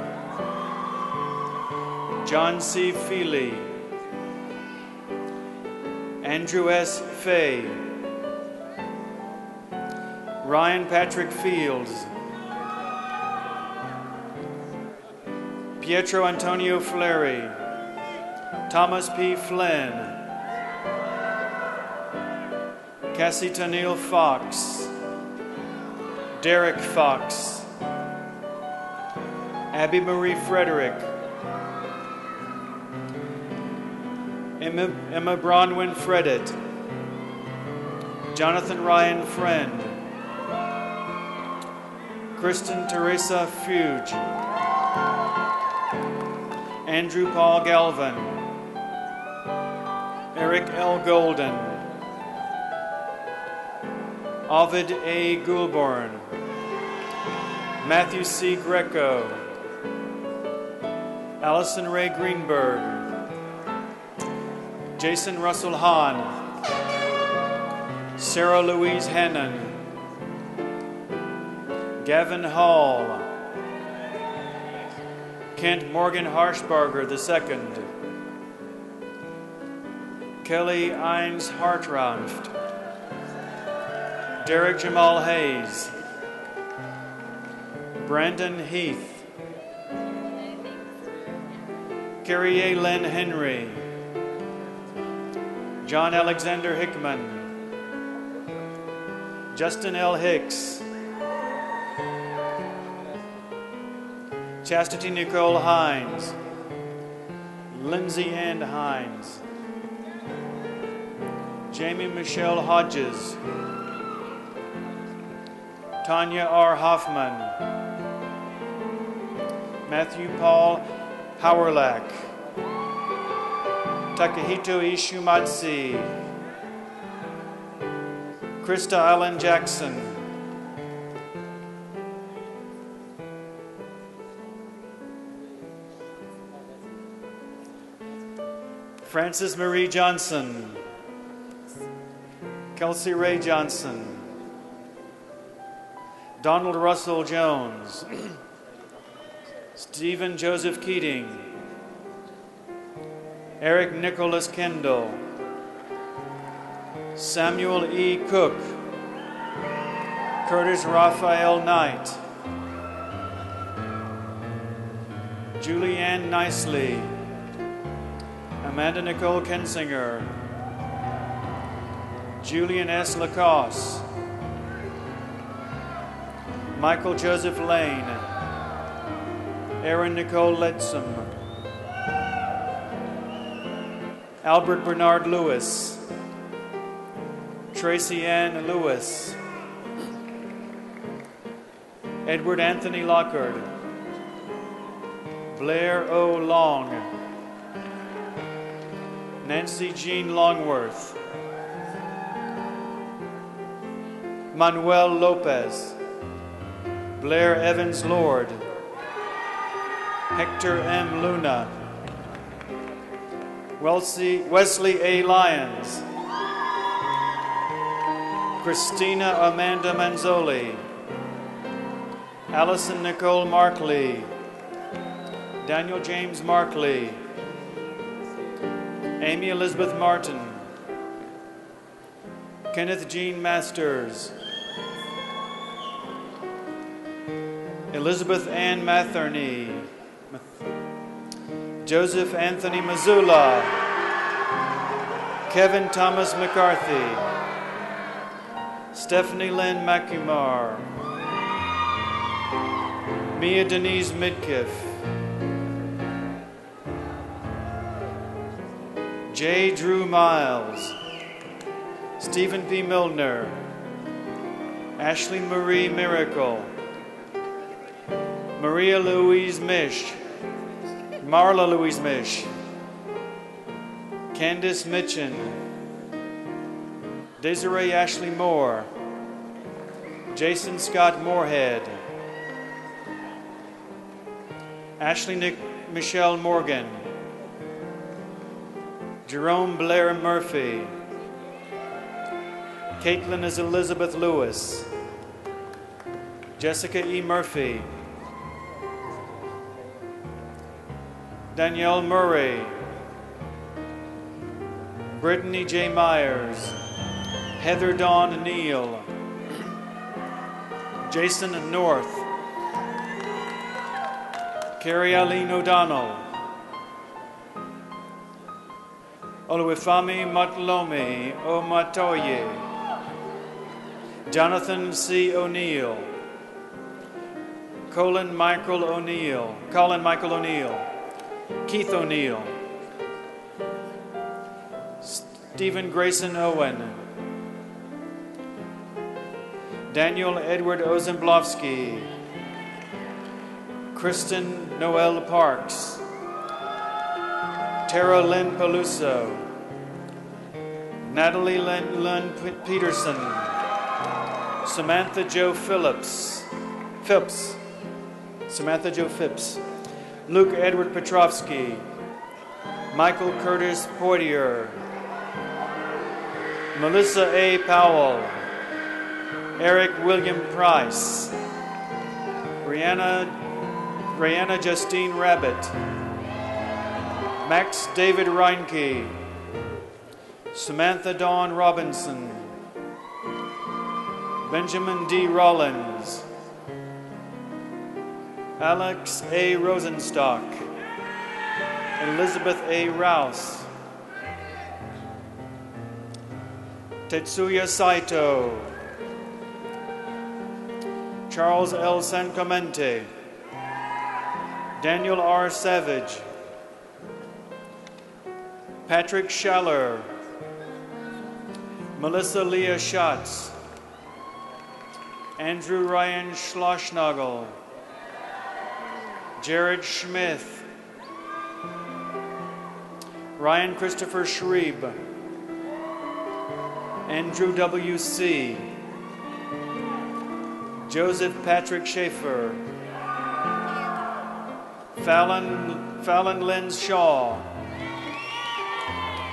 John C. Feely, Andrew S. Fay, Ryan Patrick Fields, Pietro Antonio Flaherty, Thomas P. Flynn, Cassie Tanil Fox, Derek Fox, Abby Marie Frederick, Emma Bronwyn Fredett, Jonathan Ryan Friend, Kristen Teresa Fuge, Andrew Paul Galvin, Eric L. Golden, Ovid A. Goulborn, Matthew C. Greco, Allison Ray Greenberg, Jason Russell Hahn, Sarah Louise Hannon, Gavin Hall, Kent Morgan Harshbarger II, Kelly Ines Hartranft, Derek Jamal Hayes, Brandon Heath, Carrie A. Lynn Henry, John Alexander Hickman, Justin L. Hicks, Chastity Nicole Hines, Lindsay Ann Hines, Jamie Michelle Hodges, Tanya R. Hoffman, Matthew Paul Howerlack, Takahito Ishumatsu, Krista Allen Jackson, Frances Marie Johnson, Kelsey Ray Johnson, Donald Russell Jones, Stephen Joseph Keating, Eric Nicholas Kendall, Samuel E. Cook, Curtis Raphael Knight, Julianne Nicely, Amanda Nicole Kensinger, Julian S. Lacoste, Michael Joseph Lane, Erin Nicole Letzum, Albert Bernard Lewis, Tracy Ann Lewis, Edward Anthony Lockard, Blair O. Long, Nancy Jean Longworth, Manuel Lopez, Blair Evans Lord, Hector M. Luna, Wesley A. Lyons, Christina Amanda Manzoli, Allison Nicole Markley, Daniel James Markley, Amy Elizabeth Martin, Kenneth Jean Masters, Elizabeth Ann Matherney, Joseph Anthony Mazzulla, Kevin Thomas McCarthy, Stephanie Lynn McCumar, Mia Denise Midkiff, J. Drew Miles, Stephen P. Milner, Ashley Marie Miracle, Maria Louise Mish, Marla Louise Mish, Candace Mitchin, Desiree Ashley Moore, Jason Scott Moorhead, Ashley Michelle Morgan, Jerome Blair Murphy, Caitlin Elizabeth Lewis, Jessica E. Murphy, Danielle Murray, Brittany J. Myers, Heather Dawn Neal, Jason North, Carrie Aline O'Donnell, Oluwafemi Matlomi Omatoye, Jonathan C. O'Neill, Colin Michael O'Neill, Keith O'Neill, Stephen Grayson Owen, Daniel Edward Ozemblowski, Kristen Noel Parks, Tara Lynn Peluso, Natalie Lynn Peterson, Samantha Jo Phipps, Luke Edward Petrovsky, Michael Curtis Poitier, Melissa A. Powell, Eric William Price, Brianna Justine Rabbit, Max David Reinke, Samantha Dawn Robinson, Benjamin D. Rollins, Alex A. Rosenstock, Elizabeth A. Rouse, Tetsuya Saito, Charles L. Sanclemente, Daniel R. Savage, Patrick Schaller, Melissa Leah Schatz, Andrew Ryan Schlossnagel, Jared Schmith, Ryan Christopher Schrieb, Andrew W.C., Joseph Patrick Schaefer, Fallon Lynn Shaw,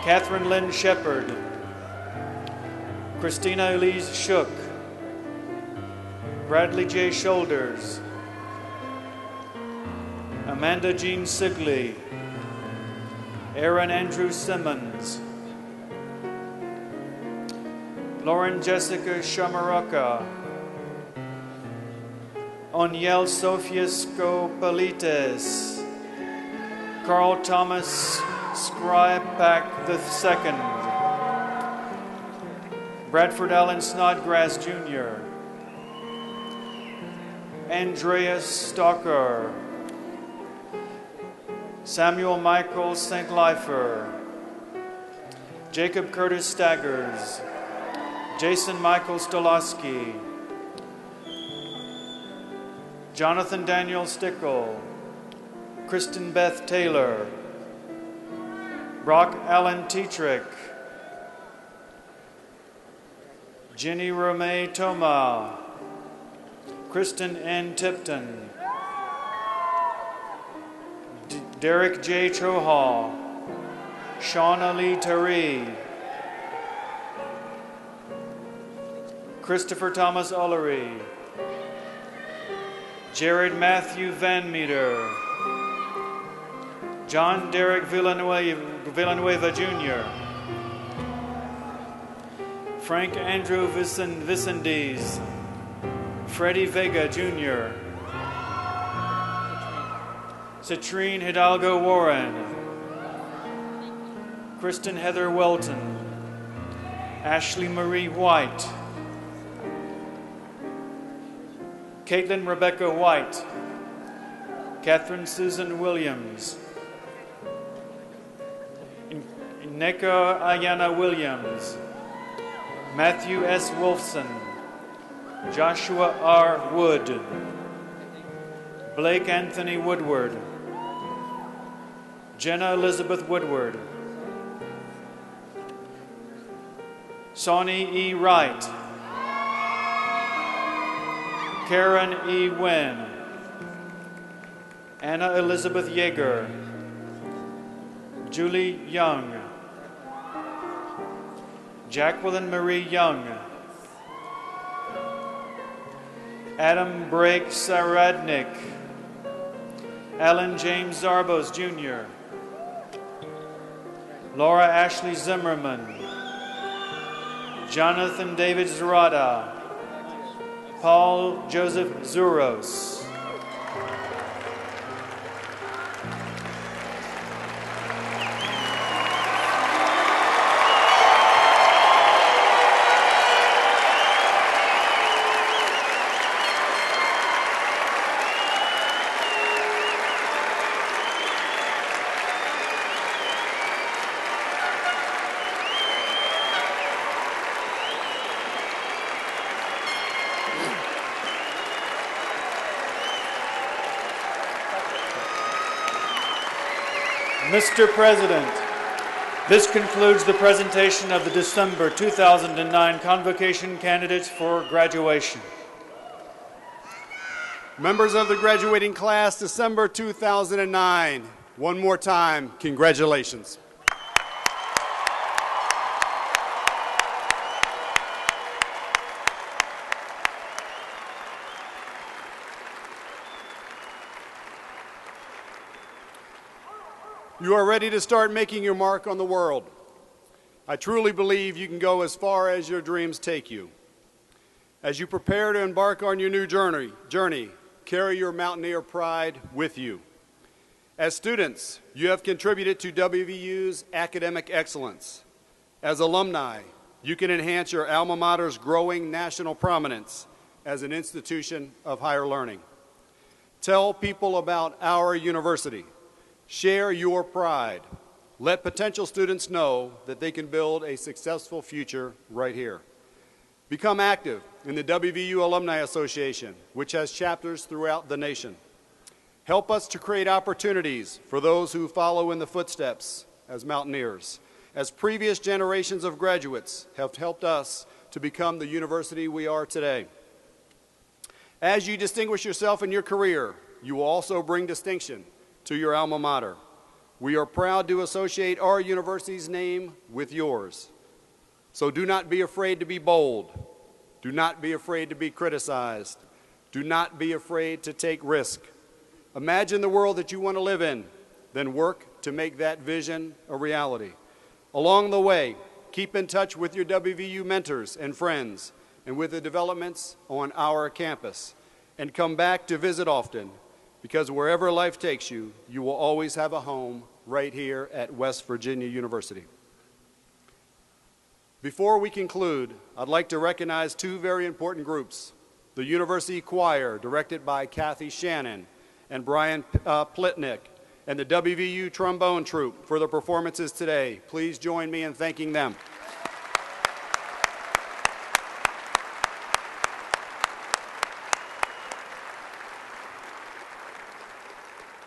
Catherine Lynn Shepard, Christina Elise Shook, Bradley J. Shoulders, Amanda Jean Sigley, Aaron Andrew Simmons, Lauren Jessica Shamaraka, Oniel Sofia Skopalites, Carl Thomas Skripak II, Bradford Allen Snodgrass Jr., Andreas Stalker, Samuel Michael St. Lifer, Jacob Curtis Staggers, Jason Michael Stolowski, Jonathan Daniel Stickle, Kristen Beth Taylor, Brock Allen Tetrick, Jenny Romay Toma, Kristen N. Tipton, Derek J. Trohal, Shauna Lee Tari, Christopher Thomas Ullery, Jared Matthew Van Meter, John Derek Villanueva Jr., Frank Andrew Vicendes, Freddie Vega Jr., Citrine Hidalgo Warren, Kristen Heather Welton, Ashley Marie White, Caitlin Rebecca White, Catherine Susan Williams, Ineka Ayana Williams, Matthew S. Wolfson, Joshua R. Wood, Blake Anthony Woodward, Jenna Elizabeth Woodward, Sonny E. Wright, Karen E. Wynn, Anna Elizabeth Yeager, Julie Young, Jacqueline Marie Young, Adam Brake Saradnik, Alan James Zarbos, Jr., Laura Ashley Zimmerman, Jonathan David Zerada, Paul Joseph Zuros. Mr. President, this concludes the presentation of the December 2009 Convocation candidates for graduation. Members of the graduating class, December 2009, one more time, congratulations. You are ready to start making your mark on the world. I truly believe you can go as far as your dreams take you. As you prepare to embark on your new journey, carry your mountaineer pride with you. As students, you have contributed to WVU's academic excellence. As alumni, you can enhance your alma mater's growing national prominence as an institution of higher learning. Tell people about our university. Share your pride. Let potential students know that they can build a successful future right here. Become active in the WVU Alumni Association, which has chapters throughout the nation. Help us to create opportunities for those who follow in the footsteps as mountaineers, as previous generations of graduates have helped us to become the university we are today. As you distinguish yourself in your career, you will also bring distinction to your alma mater. We are proud to associate our university's name with yours. So do not be afraid to be bold. Do not be afraid to be criticized. Do not be afraid to take risk. Imagine the world that you want to live in, then work to make that vision a reality. Along the way, keep in touch with your WVU mentors and friends and with the developments on our campus. And come back to visit often, because wherever life takes you, you will always have a home right here at West Virginia University. Before we conclude, I'd like to recognize two very important groups. The University Choir, directed by Kathy Shannon and Brian Plitnick, and the WVU Trombone Troupe for their performances today. Please join me in thanking them.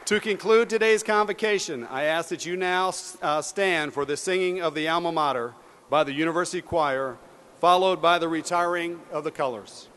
To conclude today's convocation, I ask that you now stand for the singing of the Alma Mater by the University Choir, followed by the retiring of the colors.